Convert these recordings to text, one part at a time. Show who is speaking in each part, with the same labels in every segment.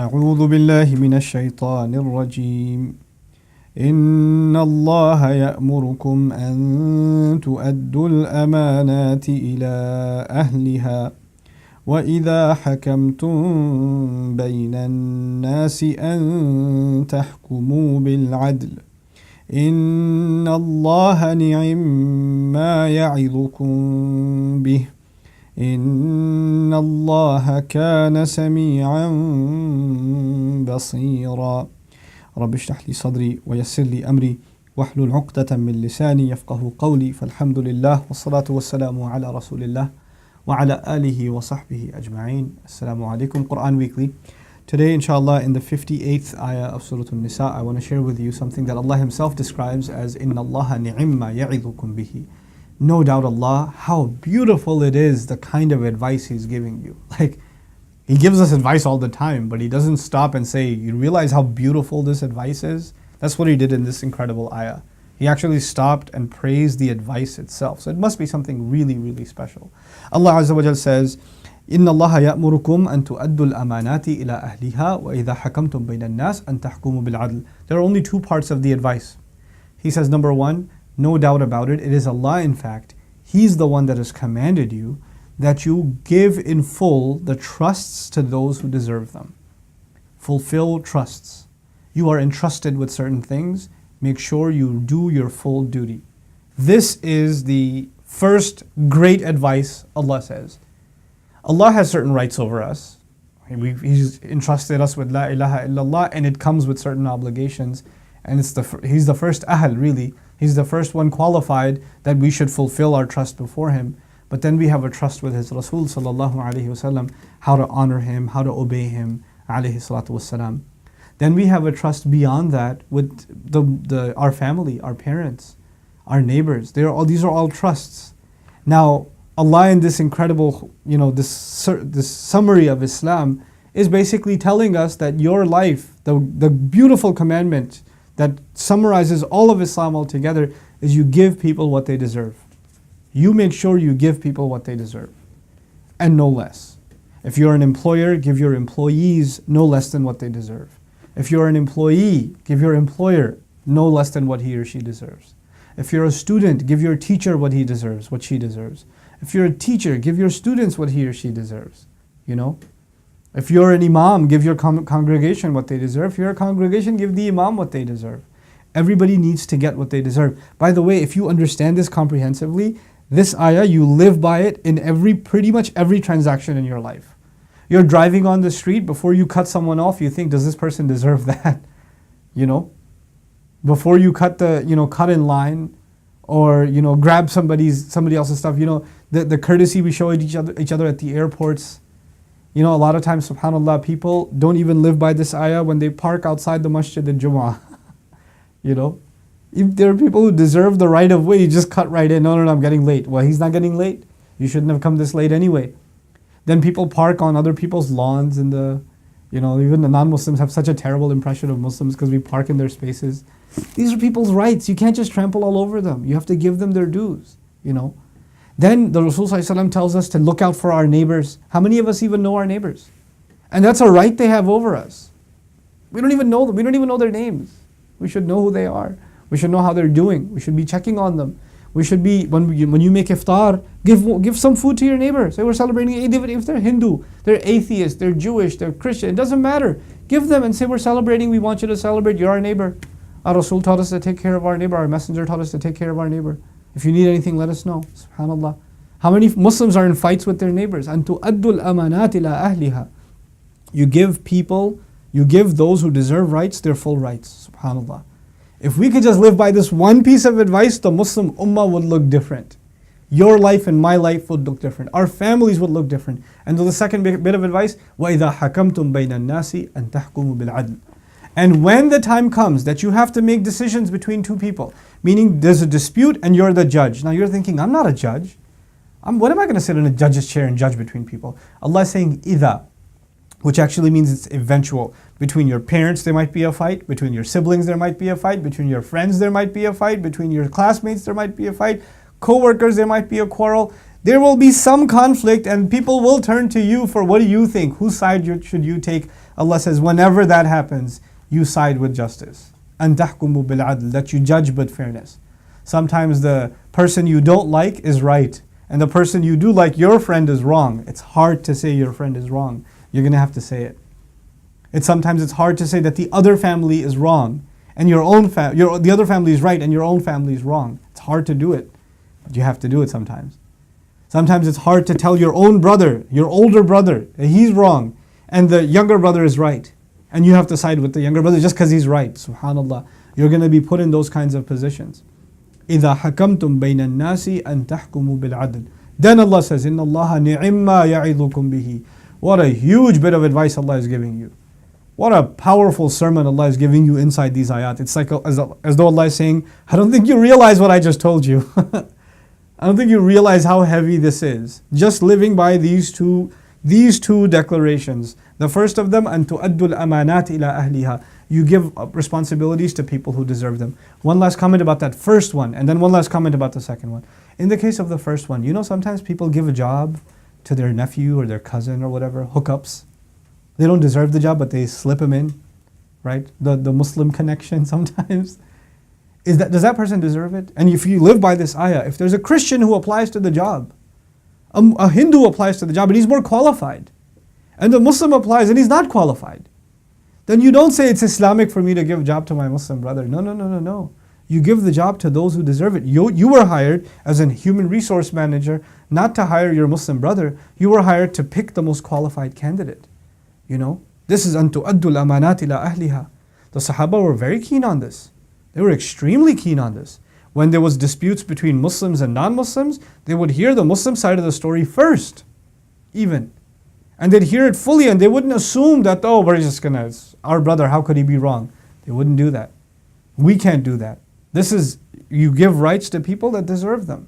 Speaker 1: أعوذ بالله من الشيطان الرجيم إن الله يأمركم أن تؤدوا الأمانات إلى أهلها وإذا حكمتم بين الناس أن تحكموا بالعدل إن الله نعم ما يعظكم به إن الله كان سميعا بصيرا رب اشرح لي صدري ويسر لي أمري واحلل عقدة من لساني يفقه قولي فالحمد لله والصلاة والسلام على رسول الله وعلى آله وصحبه أجمعين. Assalamu alaikum. Quran Weekly. Today, inshallah, in the 58th ayah of Surah An-Nisa, I want to share with you something that Allah Himself describes as Inna Allah ni'imma ya'idukum bihi. No doubt Allah, how beautiful it is, the kind of advice He's giving you. Like, He gives us advice all the time, but He doesn't stop and say, you realize how beautiful this advice is? That's what He did in this incredible ayah. He actually stopped and praised the advice itself. So it must be something really, really special. Allah Azza wa Jal says, إِنَّ اللَّهَ يَأْمُرُكُمْ أَن تُؤَدُّوا الْأَمَانَاتِ إِلَىٰ أَهْلِهَا وَإِذَا حَكَمْتُم بَيْنَ النَّاسِ أَن تَحْكُمُوا بِالْعَدْلِ. There are only two parts of the advice. He says, number one, no doubt about it, it is Allah in fact. He's the one that has commanded you that you give in full the trusts to those who deserve them. Fulfill trusts. You are entrusted with certain things. Make sure you do your full duty. This is the first great advice Allah says. Allah has certain rights over us. He's entrusted us with La ilaha illallah, and it comes with certain obligations. And He's the first ahl, really. He's the first one qualified that we should fulfill our trust before Him. But then we have a trust with His Rasul sallallahu alaihi wasallam, how to honor Him, how to obey Him, alayhi salatu wassalam. Then we have a trust beyond that with our family, our parents, our neighbors. These are all trusts. Now, Allah in this incredible, this summary of Islam is basically telling us that your life, the beautiful commandment that summarizes all of Islam altogether, is you give people what they deserve. You make sure you give people what they deserve, and no less. If you're an employer, give your employees no less than what they deserve. If you're an employee, give your employer no less than what he or she deserves. If you're a student, give your teacher what he deserves, what she deserves. If you're a teacher, give your students what he or she deserves. If you're an imam, give your congregation what they deserve. If you're a congregation, give the imam what they deserve. Everybody needs to get what they deserve. By the way, if you understand this comprehensively, this ayah, you live by it in pretty much every transaction in your life. You're driving on the street, before you cut someone off, you think, does this person deserve that? Before you cut cut in line, or grab somebody else's stuff. The courtesy we show each other at the airports. A lot of times, subhanallah, people don't even live by this ayah when they park outside the masjid al-Jumu'ah. If there are people who deserve the right of way, you just cut right in. No, I'm getting late. Well, he's not getting late. You shouldn't have come this late anyway. Then people park on other people's lawns, and even the non-Muslims have such a terrible impression of Muslims because we park in their spaces. These are people's rights. You can't just trample all over them. You have to give them their dues. Then the Rasul ﷺ tells us to look out for our neighbors. How many of us even know our neighbors? And that's a right they have over us. We don't even know them. We don't even know their names. We should know who they are. We should know how they're doing. We should be checking on them. We should be, when you make iftar, give some food to your neighbor. Say we're celebrating Eid, if they're Hindu, they're atheist, they're Jewish, they're Christian, it doesn't matter. Give them and say we're celebrating, we want you to celebrate, you're our neighbor. Our Rasul taught us to take care of our neighbor, our messenger taught us to take care of our neighbor. If you need anything, let us know. SubhanAllah. How many Muslims are in fights with their neighbors? أَن تُؤَدُّوا الْأَمَانَاتِ إِلَىٰ أَهْلِهَا. You give those who deserve rights their full rights. SubhanAllah. If we could just live by this one piece of advice, the Muslim ummah would look different. Your life and my life would look different. Our families would look different. And the second bit of advice, وَإِذَا حَكَمْتُم بَيْنَ النَّاسِ أَن تَحْكُمُوا بِالْعَدْلِ. And when the time comes that you have to make decisions between two people, meaning there's a dispute and you're the judge. Now you're thinking, I'm not a judge. What am I going to sit in a judge's chair and judge between people? Allah is saying, إِذَا, which actually means it's eventual. Between your parents there might be a fight, between your siblings there might be a fight, between your friends there might be a fight, between your classmates there might be a fight, co-workers there might be a quarrel. There will be some conflict and people will turn to you for what do you think? Whose side should you take? Allah says, whenever that happens, you side with justice. أَن تَحْكُمُوا بِالْعَدْلِ, that you judge with fairness. Sometimes the person you don't like is right, and the person you do like, your friend, is wrong. It's hard to say your friend is wrong. You're going to have to say it. Sometimes it's hard to say that the other family is wrong, and the other family is right, and your own family is wrong. It's hard to do it, but you have to do it sometimes. Sometimes it's hard to tell your own brother, your older brother, that he's wrong, and the younger brother is right. And you have to side with the younger brother just because he's right. Subhanallah. You're going to be put in those kinds of positions. إِذَا حَكَمْتُمْ بَيْنَ النَّاسِ أَن تَحْكُمُوا بِالْعَدْلِ. Then Allah says, إِنَّ اللَّهَ نِعِمَّا يَعِظُكُمْ بِهِ. What a huge bit of advice Allah is giving you. What a powerful sermon Allah is giving you inside these ayat. It's like as though Allah is saying, I don't think you realize what I just told you. I don't think you realize how heavy this is. Just living by these two declarations. The first of them, أن تؤدوا الأمانات إلى أهلها. You give responsibilities to people who deserve them. One last comment about that first one, and then one last comment about the second one. In the case of the first one, sometimes people give a job to their nephew or their cousin or whatever, hookups. They don't deserve the job, but they slip him in, right? The Muslim connection sometimes. Does that person deserve it? And if you live by this ayah, if there's a Christian who applies to the job, a Hindu applies to the job and he's more qualified, and the Muslim applies and he's not qualified, then you don't say it's Islamic for me to give a job to my Muslim brother. No. You give the job to those who deserve it. You were hired as a human resource manager not to hire your Muslim brother. You were hired to pick the most qualified candidate. This is أن تؤدوا الأمانات إلى أهلها. The Sahaba were very keen on this. They were extremely keen on this. When there was disputes between Muslims and non-Muslims, they would hear the Muslim side of the story first, even. And they'd hear it fully and they wouldn't assume that, it's our brother, how could he be wrong? They wouldn't do that. We can't do that. You give rights to people that deserve them,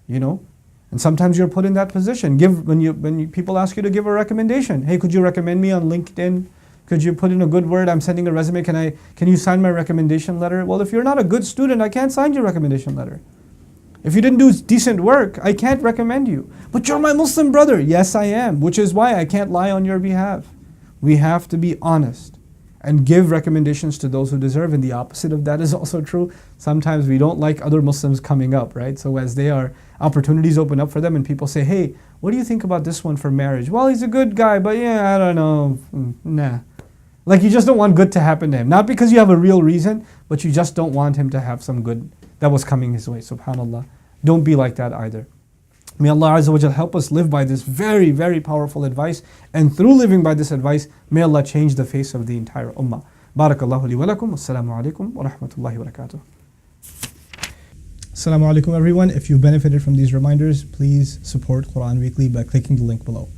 Speaker 1: And sometimes you're put in that position. When people ask you to give a recommendation. Hey, could you recommend me on LinkedIn? Could you put in a good word? I'm sending a resume. Can you sign my recommendation letter? Well, if you're not a good student, I can't sign your recommendation letter. If you didn't do decent work, I can't recommend you. But you're my Muslim brother. Yes, I am. Which is why I can't lie on your behalf. We have to be honest and give recommendations to those who deserve. And the opposite of that is also true. Sometimes we don't like other Muslims coming up, right? So as opportunities open up for them and people say, hey, what do you think about this one for marriage? Well, he's a good guy, but I don't know. Nah. Like you just don't want good to happen to him. Not because you have a real reason, but you just don't want him to have some good that was coming his way. Subhanallah. Don't be like that either. May Allah Azza wa Jal help us live by this very, very powerful advice. And through living by this advice, may Allah change the face of the entire ummah. Barakallahu li wa lakum. Assalamu alaikum wa rahmatullahi wa barakatuh. Assalamu alaikum everyone. If you benefited from these reminders, please support Quran Weekly by clicking the link below.